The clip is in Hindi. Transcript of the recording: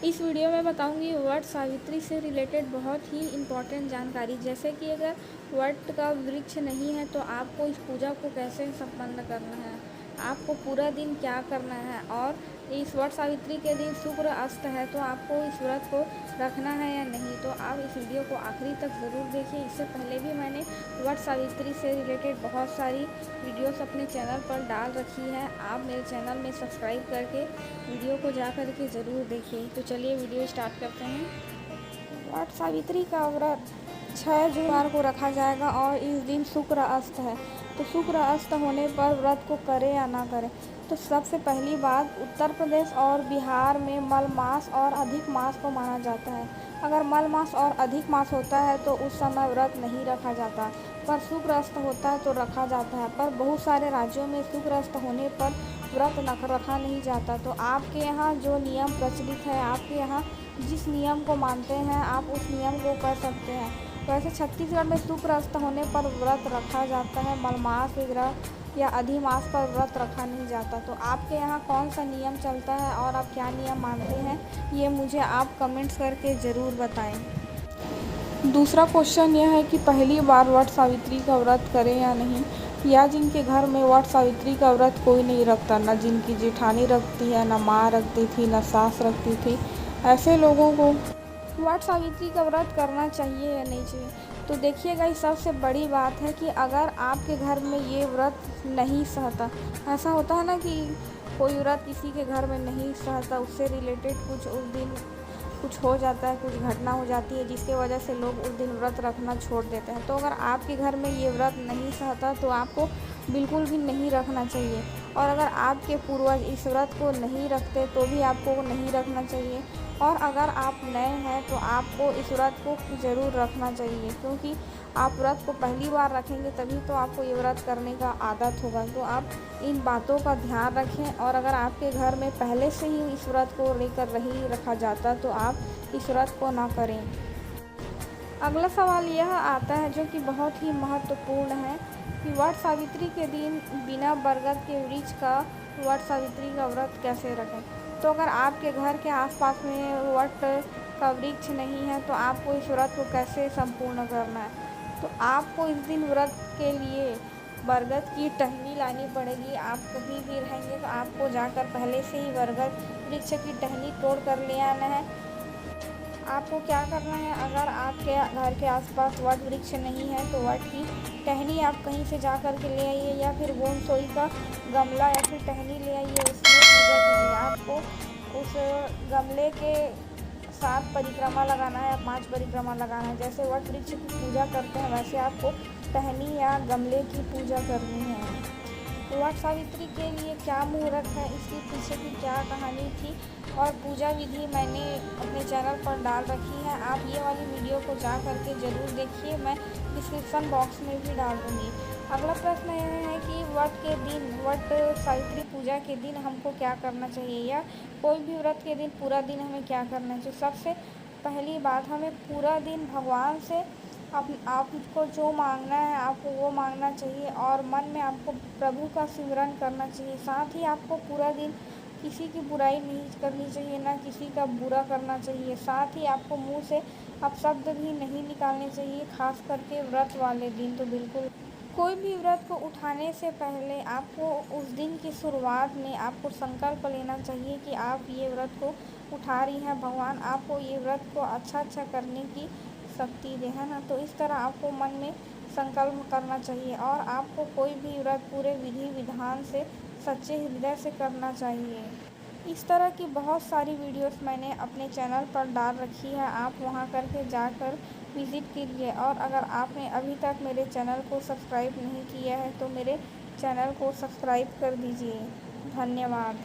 इस वीडियो में बताऊंगी वट सावित्री से रिलेटेड बहुत ही इम्पॉर्टेंट जानकारी, जैसे कि अगर वट का वृक्ष नहीं है तो आपको इस पूजा को कैसे संपन्न करना है, आपको पूरा दिन क्या करना है, और इस वट सावित्री के दिन शुक्र अस्त है तो आपको इस व्रत को रखना है या नहीं। तो आप इस वीडियो को आखिरी तक ज़रूर देखिए। इससे पहले भी मैंने वट सावित्री से रिलेटेड बहुत सारी वीडियोस अपने चैनल पर डाल रखी है। आप मेरे चैनल में सब्सक्राइब करके वीडियो को जा कर के ज़रूर देखिए। तो चलिए वीडियो स्टार्ट करते हैं। वट सावित्री का व्रत 6 जुलाई को रखा जाएगा और इस दिन शुक्र अस्त है। तो शुक्र अस्त होने पर व्रत को करें या ना करें। तो सबसे पहली बात, उत्तर प्रदेश और बिहार में मल मास और अधिक मास को माना जाता है। अगर मल मास और अधिक मास होता है तो उस समय व्रत नहीं रखा जाता, पर शुक्र अस्त होता है तो रखा जाता है। पर बहुत सारे राज्यों में शुक्र अस्त होने पर व्रत रखा नहीं जाता। तो आपके यहाँ जो नियम प्रचलित है, आपके यहाँ जिस नियम को मानते हैं, आप उस नियम को कर सकते हैं। वैसे छत्तीसगढ़ में शुक्र अस्त होने पर व्रत रखा जाता है, मलमास वगैरह या अधिमास पर व्रत रखा नहीं जाता। तो आपके यहाँ कौन सा नियम चलता है और आप क्या नियम मानते हैं, ये मुझे आप कमेंट्स करके ज़रूर बताएं। दूसरा क्वेश्चन यह है कि पहली बार वट सावित्री का व्रत करें या नहीं, या जिनके घर में वट सावित्री का व्रत कोई नहीं रखता, ना जिनकी जेठानी रखती है, ना माँ रखती थी, ना सास रखती थी, ऐसे लोगों को वट सावित्री का व्रत करना चाहिए या नहीं चाहिए। तो देखिएगा, ये सबसे बड़ी बात है कि अगर आपके घर में ये व्रत नहीं सहता, ऐसा होता है ना कि कोई व्रत किसी के घर में नहीं सहता, उससे रिलेटेड कुछ उस दिन कुछ हो जाता है, कुछ घटना हो जाती है जिसके वजह से लोग उस दिन व्रत रखना छोड़ देते हैं। तो अगर आपके घर में ये व्रत नहीं सहता तो आपको बिल्कुल भी नहीं रखना चाहिए। और अगर आपके पूर्वज इस व्रत को नहीं रखते तो भी आपको नहीं रखना चाहिए। और अगर आप नए हैं तो आपको इस व्रत को ज़रूर रखना चाहिए, क्योंकि आप व्रत को पहली बार रखेंगे तभी तो आपको ये व्रत करने का आदत होगा। तो आप इन बातों का ध्यान रखें। और अगर आपके घर में पहले से ही इस व्रत को लेकर नहीं रखा जाता तो आप इस व्रत को ना करें। अगला सवाल यह आता है, जो कि बहुत ही महत्वपूर्ण है, कि वट सावित्री के दिन बिना बरगद के वृक्ष का वट सावित्री का व्रत कैसे रखें। तो अगर आपके घर के आसपास में वट का वृक्ष नहीं है तो आपको इस व्रत को कैसे संपूर्ण करना है। तो आपको इस दिन व्रत के लिए बरगद की टहनी लानी पड़ेगी। आप कहीं भी रहेंगे तो आपको जाकर पहले से ही बरगद वृक्ष की टहनी तोड़ कर ले आना है। आपको क्या करना है, अगर आपके घर के आसपास वट वृक्ष नहीं है तो वट की टहनी आप कहीं से जा कर के ले आइए, या फिर बोनसोई का गमला या फिर टहनी ले आइए, उसमें पूजा कीजिए। आपको उस गमले के 7 परिक्रमा लगाना है या 5 परिक्रमा लगाना है। जैसे वट वृक्ष की पूजा करते हैं वैसे आपको टहनी या गमले की पूजा करनी है। वट सावित्री के लिए क्या मुहूर्त है, इसके पीछे की क्या कहानी थी और पूजा विधि मैंने अपने चैनल पर डाल रखी है। आप ये वाली वीडियो को जा करके ज़रूर देखिए, मैं डिस्क्रिप्शन बॉक्स में भी डाल दूँगी। अगला प्रश्न यह है कि वट के दिन, वट सावित्री पूजा के दिन हमको क्या करना चाहिए, या कोई भी व्रत के दिन पूरा दिन हमें क्या करना चाहिए। सबसे पहली बात, हमें पूरा दिन भगवान से आपको जो मांगना है आपको वो मांगना चाहिए, और मन में आपको प्रभु का सिमरन करना चाहिए। साथ ही आपको पूरा दिन किसी की बुराई नहीं करनी चाहिए, ना किसी का बुरा करना चाहिए। साथ ही आपको मुंह से अपशब्द भी नहीं निकालने चाहिए, खास करके व्रत वाले दिन तो बिल्कुल। कोई भी व्रत को उठाने से पहले आपको उस दिन की शुरुआत में आपको संकल्प लेना चाहिए कि आप ये व्रत को उठा रही हैं, भगवान आपको ये व्रत को अच्छा करने की शक्ति दे, है ना। तो इस तरह आपको मन में संकल्प करना चाहिए, और आपको कोई भी व्रत पूरे विधि विधान से सच्चे हृदय से करना चाहिए। इस तरह की बहुत सारी वीडियोस मैंने अपने चैनल पर डाल रखी है, आप वहां करके जाकर विज़िट कीजिए। और अगर आपने अभी तक मेरे चैनल को सब्सक्राइब नहीं किया है तो मेरे चैनल को सब्सक्राइब कर दीजिए। धन्यवाद।